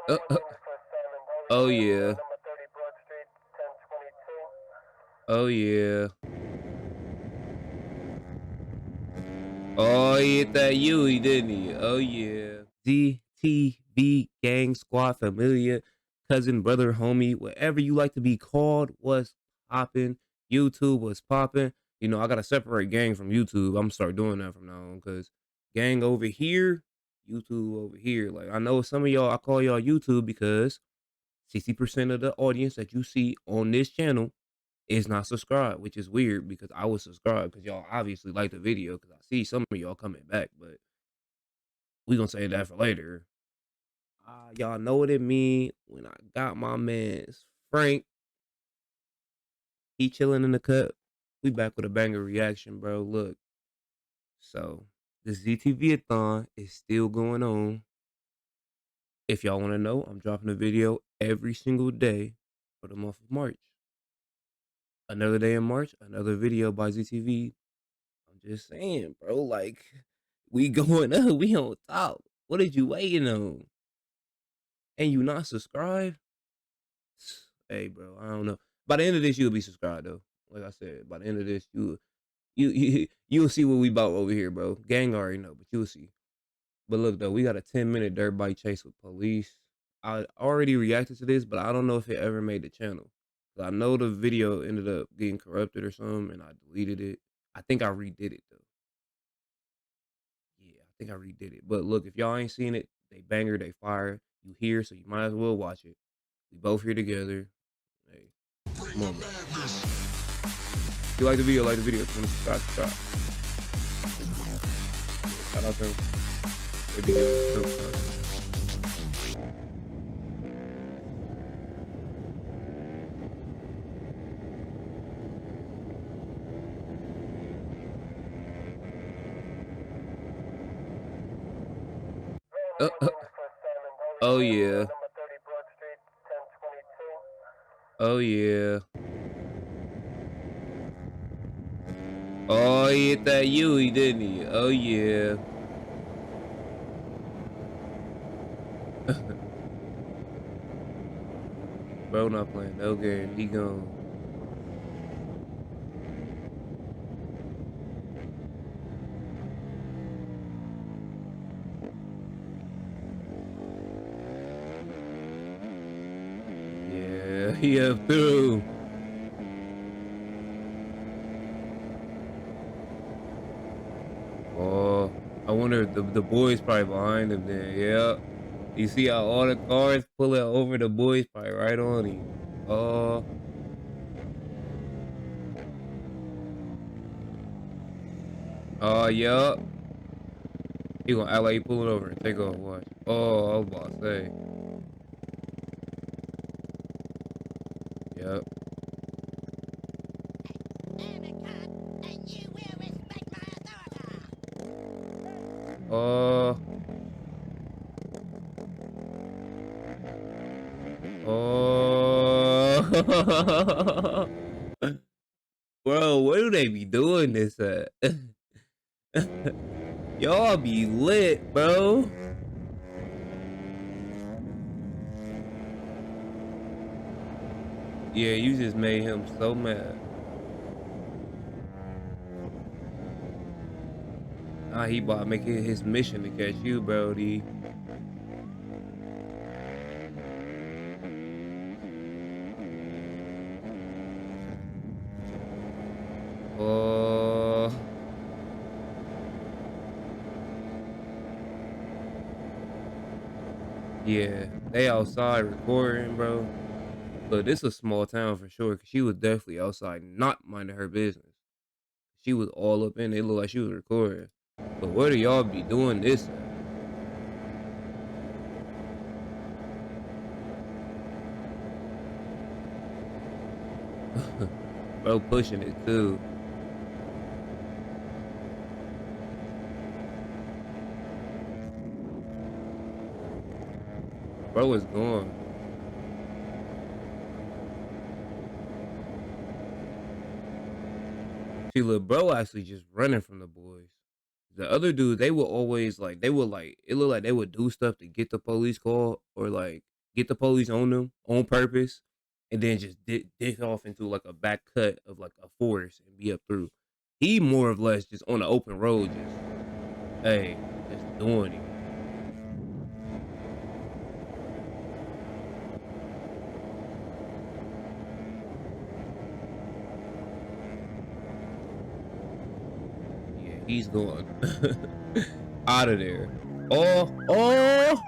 Uh, uh, oh yeah. Oh yeah. Oh, he hit that Yui, didn't he? Oh yeah. DTV gang squad familiar cousin brother homie whatever you like to be called was popping. YouTube was popping. You know I gotta separate gang from YouTube. I'm gonna start doing that from now on because gang over here, YouTube over here. Like I know some of y'all I call y'all YouTube because 60% of the audience that you see on this channel is not subscribed, which is weird because I was subscribed because y'all obviously like the video because I see some of y'all coming back, but we gonna save that for later. Y'all know what it mean when I got my man's Frank. He chilling in the cut. We back with a banger reaction, bro. Look, so the ZTV-a-thon is still going on. If y'all want to know, I'm dropping a video every single day for the month of March. Another day in March, another video by ZTV. I'm just saying, bro. Like, we going up. We on top. What did you waiting on? And you not subscribed? Hey, bro. I don't know. By the end of this, you'll be subscribed though. Like I said, by the end of this, you'll see what we about over here, bro. Gang already know, but you'll see. But look though, we got a 10-minute dirt bike chase with police. I already reacted to this, but I don't know if it ever made the channel. I know the video ended up getting corrupted or something, and I deleted it. I think I redid it though. Yeah, I think I redid it. But look, if y'all ain't seen it, they banger, they fire. You here, so you might as well watch it. We both here together. Hey, come on, man. If you like the video, like the video. If you want to subscribe. Shout out to them. They be giving us stuff. Oh yeah. Oh yeah. Oh, he hit that Yui, didn't he? Oh yeah. Bro not playing no game. He gone. Yeah, he up through. Oh, I wonder if the boys probably behind him there. Yeah. You see how all the cars pull it over the boys probably right on him. Oh, oh, yeah. He gonna act like he pulling over and take off. Watch. Oh, I was about to say. Yep. Oh. Oh. Bro, where do they be doing this at? Y'all be lit, bro. Yeah, you just made him so mad. Nah, he about to make it his mission to catch you, Brody. Oh. Yeah, they outside recording, bro. Look, this is a small town for sure, cause she was definitely outside not minding her business. She was all up in it. It looked like she was recording. But where do y'all be doing this at? Bro pushing it too. Bro is gone. See, look, bro actually just running from the boys. The other dudes, they would always like, they would like, it looked like they would do stuff to get the police call or like get the police on them on purpose, and then just dig off into like a back cut of like a forest and be up through. He more or less just on the open road, just hey, just doing it. Yeah, he's going out of there. Oh, oh,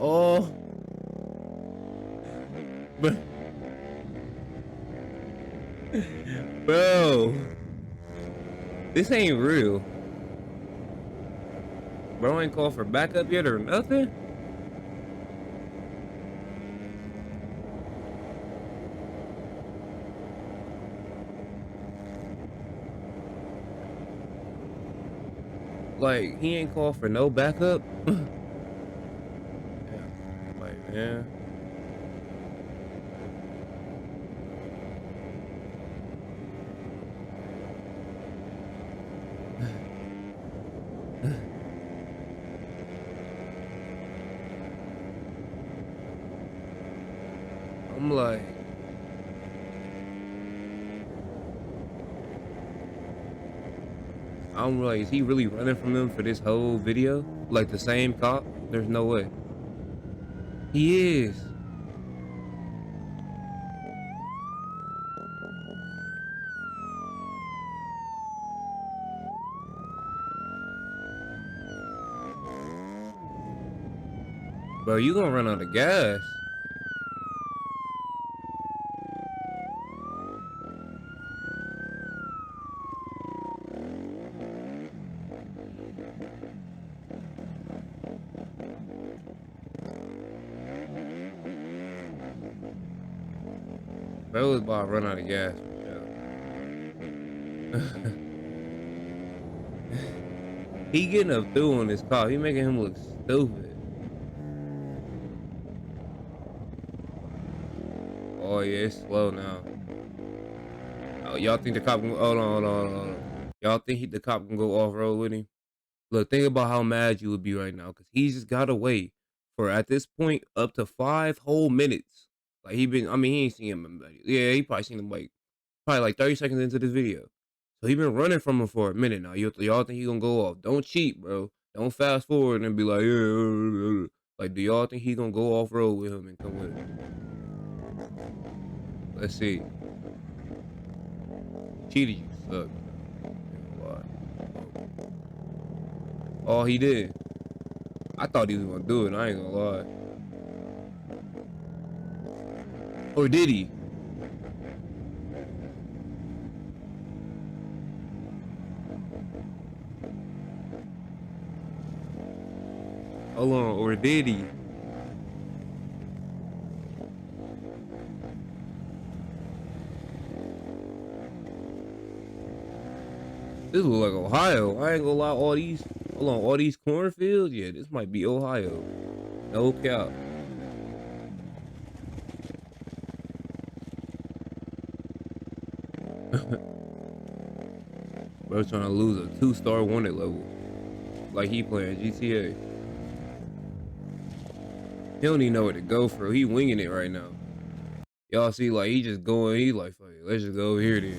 oh, bro, bro, this ain't real. Bro ain't called for backup yet or nothing. Like he ain't called for no backup. Yeah, like man. I'm like, is he really running from them for this whole video? Like the same cop? There's no way. He is. Bro, you gonna run out of gas. Bro was about to run out of gas for sure. He getting up through on this car. He making him look stupid. Oh yeah, it's slow now. Oh, y'all think the cop can hold on. Y'all think the cop can go off road with him? Look, think about how mad you would be right now because he's just got to wait for at this point up to 5 whole minutes. Like I mean, he ain't seen him. Yeah, he probably seen him like probably like 30 seconds into this video. So he been running from him for a minute now. Y'all think he gonna go off? Don't cheat, bro. Don't fast forward and be like, yeah. Like, do y'all think he gonna go off road with him and come with him? Let's see. Cheated, you suck. Ain't gonna lie. Oh, he did. I thought he was gonna do it. I ain't gonna lie. Or did he? Hold on. Or did he? This look like Ohio. I ain't gonna lie. Hold on. All these cornfields. Yeah, this might be Ohio. No cap. Bro trying to lose a 2-star wanted level. Like he playing GTA. He don't even know where to go for. He winging it right now. Y'all see, like, he just going. He like, fuck it, let's just go over here then.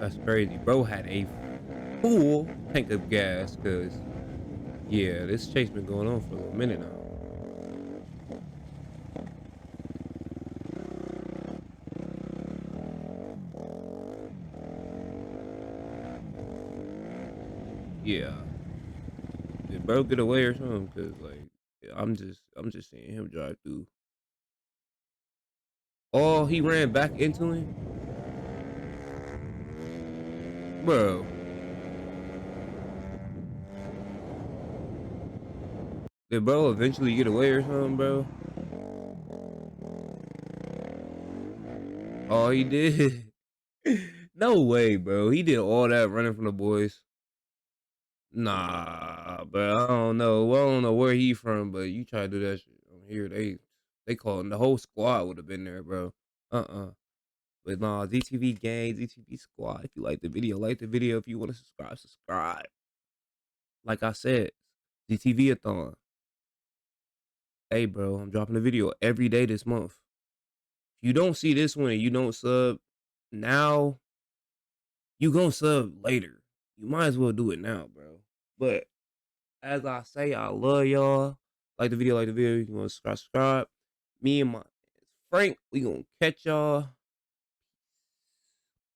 That's crazy. Bro had a full tank of gas because, yeah, this chase been going on for a minute now. Yeah. Did bro get away or something? Cause like I'm just seeing him drive through. Oh, he ran back into him, bro. Did bro eventually get away or something, bro? Oh, he did. No way, bro. He did all that running from the boys. Nah, but I don't know. Well, I don't know where he from, but you try to do that shit on here, they calling the whole squad would have been there, bro. Uh-uh. But nah, ZTV gang, ZTV squad. If you like the video, like the video. If you want to subscribe, subscribe. Like I said, ZTV a thon. Hey, bro, I'm dropping a video every day this month. If you don't see this one and you don't sub now, you gonna sub later. You might as well do it now, bro. But as I say, I love y'all. Like the video, like the video. You want to subscribe, subscribe. Me and my Frank, we gonna catch y'all